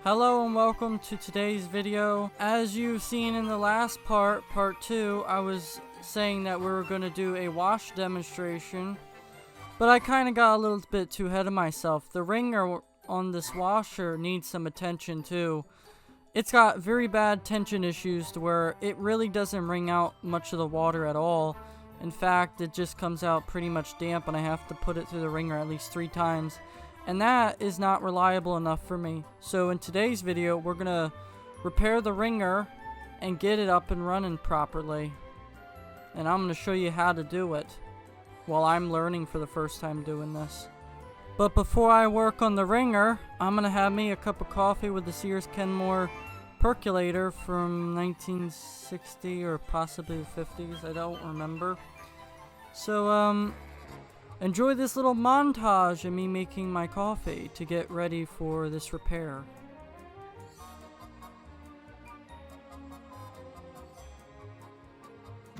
Hello and welcome to today's video. As you've seen in the last part 2, I was saying that we were going to do a wash demonstration, but I kind of got a little bit too ahead of myself. The wringer on this washer needs some attention too. It's got very bad tension issues to where it really doesn't wring out much of the water at all. In fact, it just comes out pretty much damp and I have to put it through the wringer at least 3 times. And that is not reliable enough for me. So in today's video, we're going to repair the wringer and get it up and running properly. And I'm going to show you how to do it while I'm learning for the first time doing this. But before I work on the wringer, I'm going to have me a cup of coffee with the Sears Kenmore percolator from 1960 or possibly the 50s. I don't remember. So, enjoy this little montage of me making my coffee to get ready for this repair.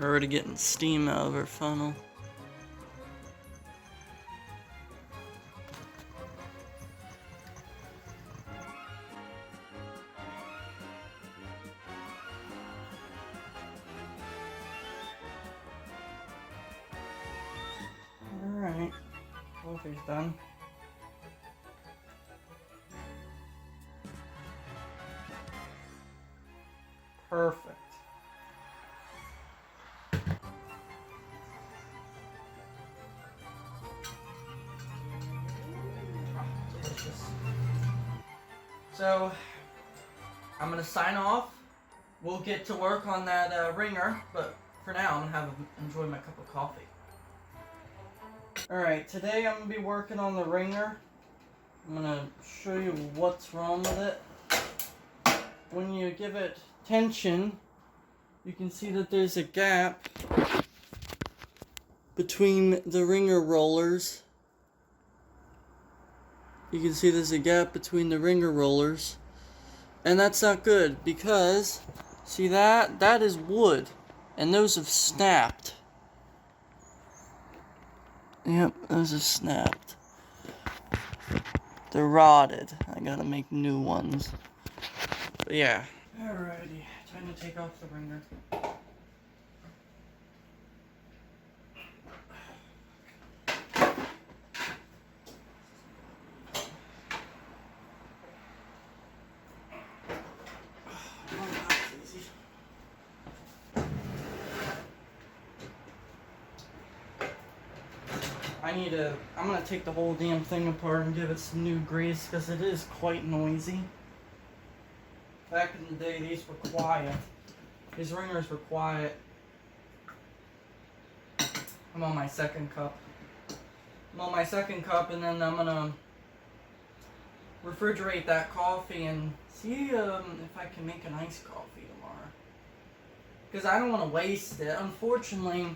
We're already getting steam out of our funnel. Alright, coffee's done. Perfect. Delicious. So, I'm gonna sign off. We'll get to work on that wringer, but for now, I'm gonna enjoy my cup of coffee. Alright, today I'm going to be working on the wringer. I'm going to show you what's wrong with it. When you give it tension, you can see that there's a gap between the wringer rollers. You can see there's a gap between the wringer rollers. And that's not good because, see that is wood. And those have snapped. Yep, those have snapped. They're rotted. I gotta make new ones. But yeah. Alrighty, time to take off the wringer. I'm gonna take the whole damn thing apart and give it some new grease because it is quite noisy. Back in the day, these were quiet. These wringers were quiet. I'm on my second cup. And then I'm gonna refrigerate that coffee and see if I can make an iced coffee tomorrow. Because I don't want to waste it. Unfortunately,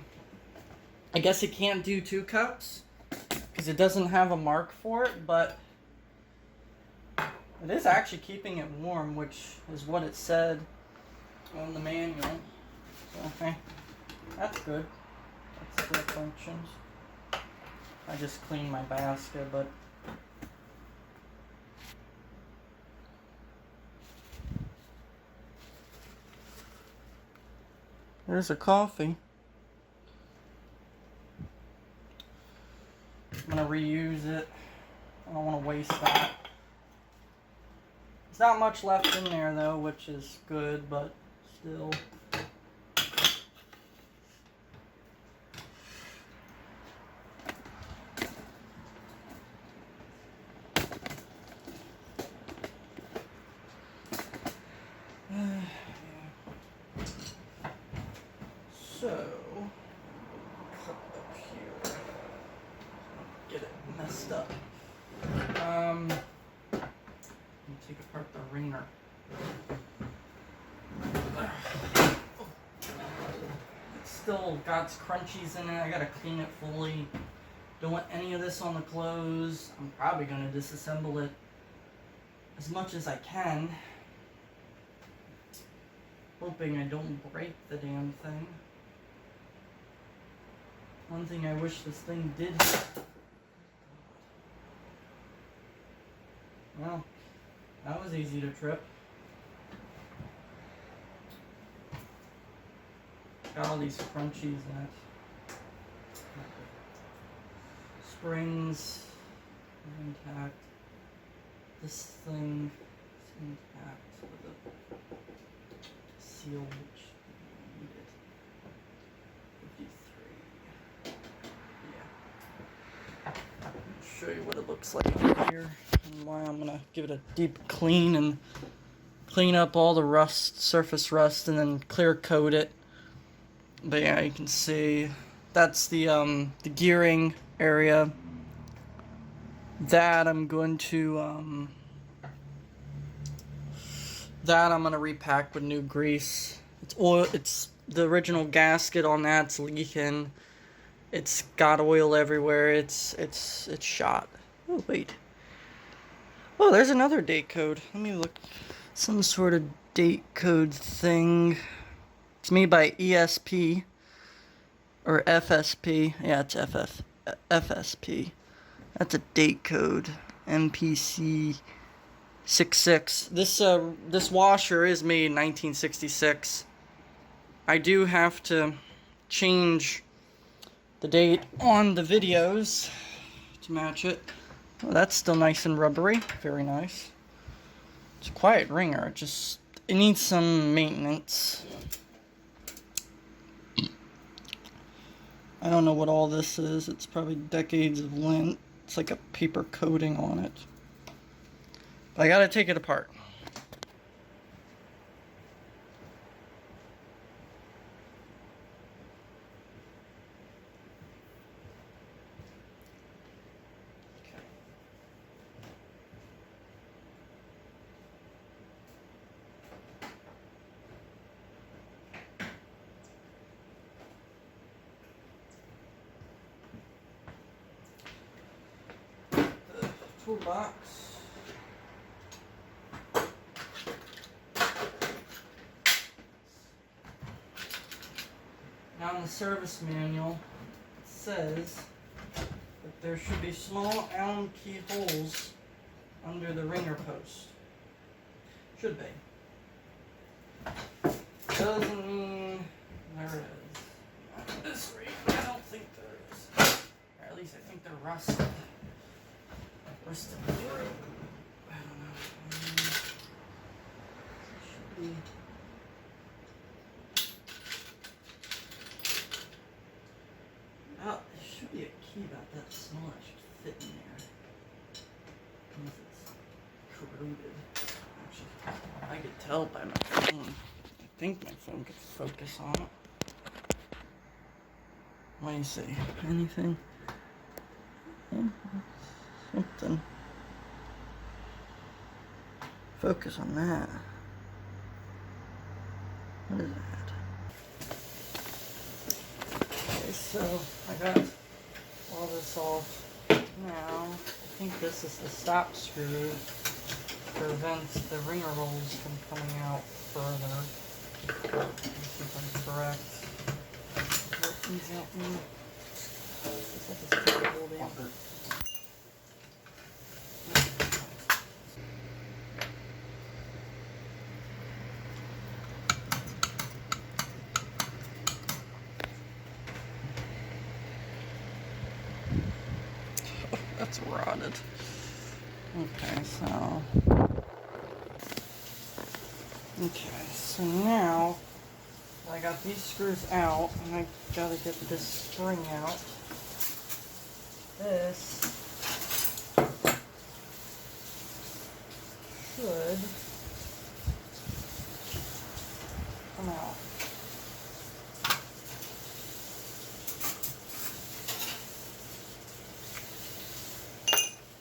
I guess it can't do 2 cups. Because it doesn't have a mark for it, but it is actually keeping it warm, which is what it said on the manual. So, okay, that's good. That still functions. I just cleaned my basket, but there's a coffee. I'm going to reuse it. I don't want to waste that. There's not much left in there though, which is good, but still. So, messed up. Let me take apart the wringer. It's still got its crunchies in it. I gotta clean it fully. Don't want any of this on the clothes. I'm probably gonna disassemble it as much as I can. Hoping I don't break the damn thing. One thing I wish this thing did. Well, That was easy to trip. Got all these crunchies in it. Springs are intact. This thing is intact with a seal which needed 53. Yeah. I'll show you what it looks like here and why I'm gonna give it a deep clean and clean up all the rust, surface rust, and then clear coat it. But yeah, you can see that's the gearing area. That I'm going to repack with new grease. It's oil. It's the original gasket on that's leaking. It's got oil everywhere. It's shot. Oh wait. Oh, there's another date code. Let me look. Some sort of date code thing. It's made by ESP or FSP. Yeah, it's FSP. That's a date code. MPC 66. This washer is made in 1966. I do have to change the date on the videos to match it. Oh, that's still nice and rubbery. Very nice. It's a quiet Wringer. It needs some maintenance. I don't know what all this is. It's probably decades of lint. It's like a paper coating on it. But I gotta take it apart. Toolbox. Now in the service manual, it says that there should be small Allen key holes under the Wringer post. Should be. Doesn't mean there is. At this rate, I don't think there is. Or at least I think they're rusted. Rusted through. I don't know. Should be. Oh, there should be a key about that small that should fit in there. Unless it's corroded. Actually, I could tell by my phone. I think my phone could focus on it. What do you see? Anything? Something. Focus on that. What is that? Okay, so I got all this off now. I think this is the stop screw to prevent the Wringer rolls from coming out further. Let's see if I'm correct. What these out me? Looks like it's pretty holding. That's rotted. Okay, so now I got these screws out, and I gotta get this spring out. This should come out.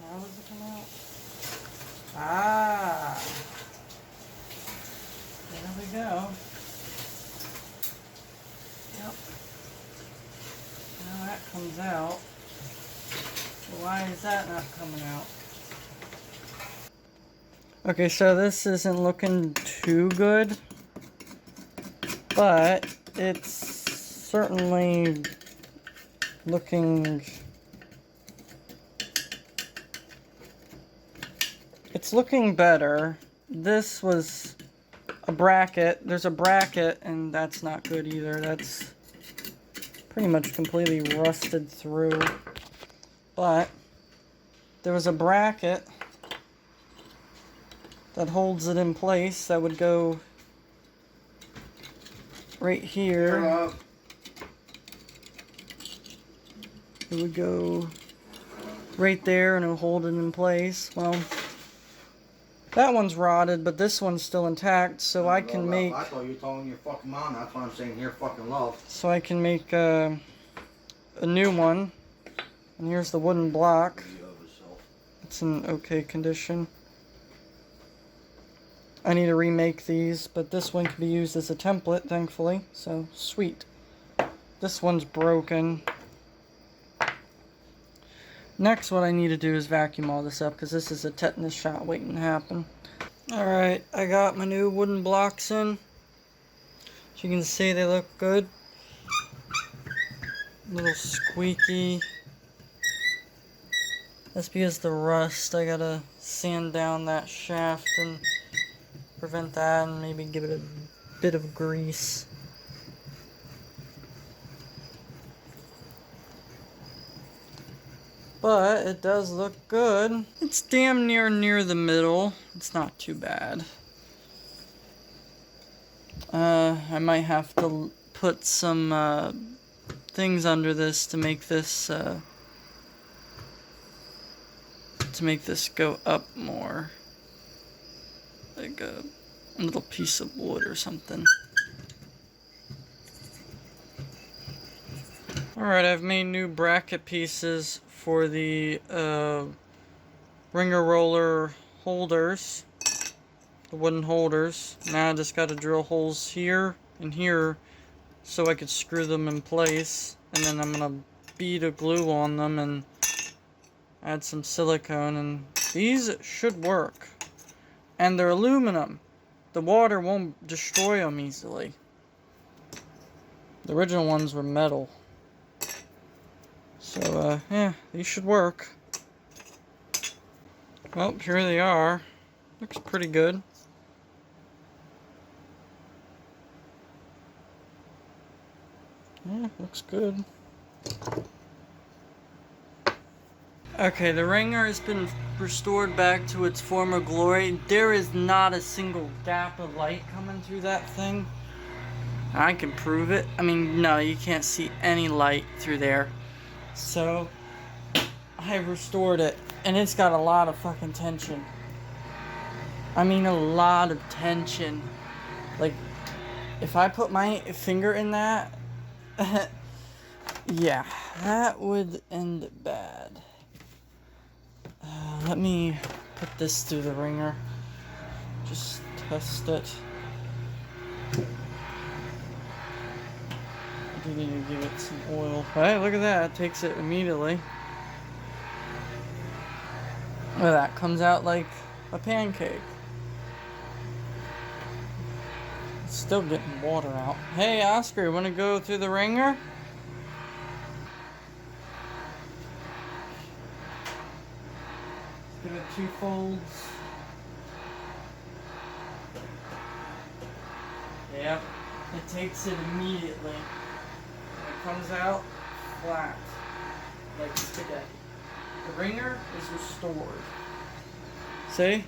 How does it come out? Ah! There we go. Yep. Now that comes out. Why is that not coming out? Okay, so this isn't looking too good, but it's certainly looking It's looking better. This was a bracket. There's a bracket, and that's not good either. That's pretty much completely rusted through. But there was a bracket that holds it in place that would go right here. It would go right there and it'll hold it in place. Well, that one's rotted, but this one's still intact, so I can make... I thought you were telling your fucking mom. That's why I'm saying here fucking love. So I can make a new one. And here's the wooden block. It's in okay condition. I need to remake these, but this one can be used as a template, thankfully. So, sweet. This one's broken. Next, what I need to do is vacuum all this up, because this is a tetanus shot waiting to happen. Alright, I got my new wooden blocks in. As you can see, they look good. A little squeaky. That's because the rust. I gotta sand down that shaft and prevent that, and maybe give it a bit of grease. But it does look good. It's damn near the middle. It's not too bad. I might have to put some things under this to make this go up more. Like a little piece of wood or something. Alright, I've made new bracket pieces for the Wringer roller holders, the wooden holders. Now I just got to drill holes here and here so I could screw them in place, and then I'm gonna bead a glue on them and add some silicone, and these should work. And they're aluminum. The water won't destroy them easily. The original ones were metal. So, yeah, these should work. Well, here they are. Looks pretty good. Yeah, looks good. Okay, the Wringer has been restored back to its former glory. There is not a single gap of light coming through that thing. I can prove it. I mean, no, you can't see any light through there. So, I restored it, and it's got a lot of fucking tension. I mean, a lot of tension. Like, if I put my finger in that, yeah, that would end bad. Let me put this through the Wringer. Just test it. I need to give it some oil. Hey, look at that. It takes it immediately. Look at that. Comes out like a pancake. It's still getting water out. Hey, Oscar, you want to go through the Wringer? Give it 2 folds. Yep. It takes it immediately. Comes out flat, like spaghetti. The Wringer is restored. See?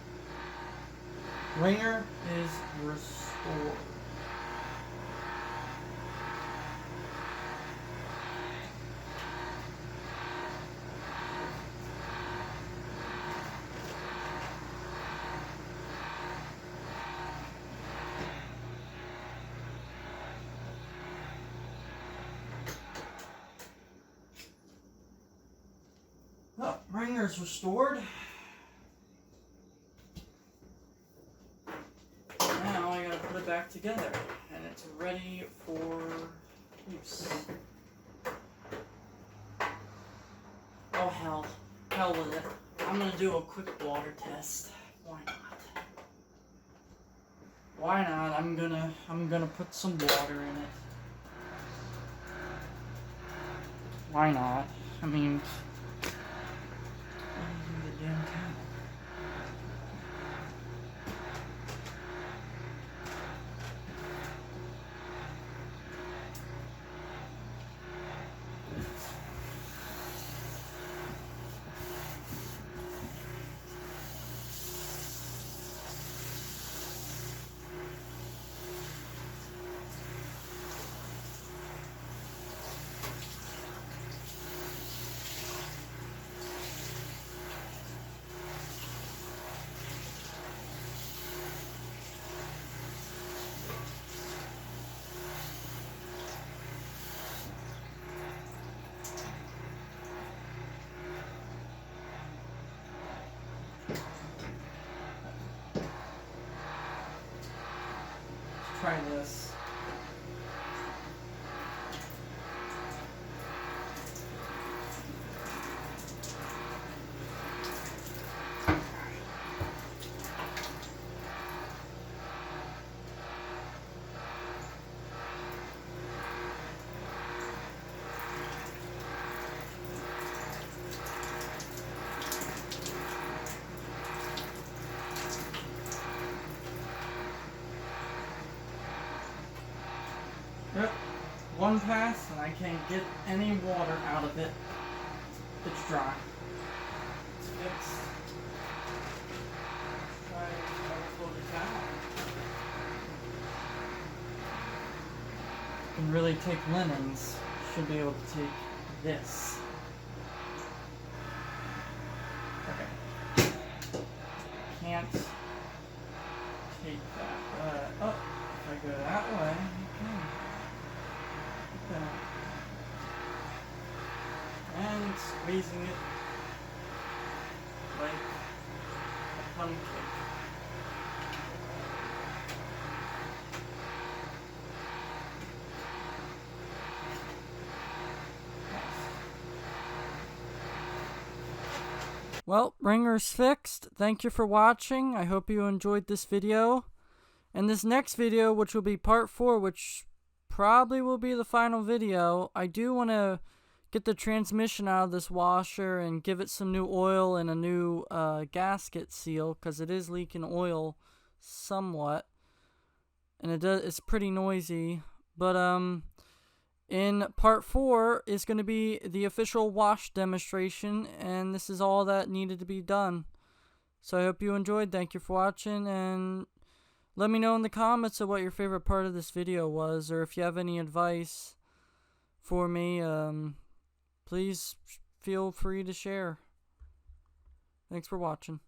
Wringer is restored. Oh, Wringer's restored. Now I gotta put it back together, and it's ready for use. Oh hell, hell with it. I'm gonna do a quick water test. Why not? Why not? I'm gonna put some water in it. Why not? I mean, try this. Yep, one pass and I can't get any water out of it. It's dry. It's fixed. Try to float it down. Can really take linens. Should be able to take this. Okay. Can't take that. Oh, if I go that way, okay. And squeezing it like a pancake. Well, Wringer's fixed. Thank you for watching. I hope you enjoyed this video. And this next video, which will be part 4, which probably will be the final video, I do want to get the transmission out of this washer and give it some new oil and a new gasket seal, because it is leaking oil somewhat. And it's pretty noisy. But in part 4 is going to be the official wash demonstration, and this is all that needed to be done. So I hope you enjoyed. Thank you for watching, and let me know in the comments of what your favorite part of this video was, or if you have any advice for me, please feel free to share. Thanks for watching.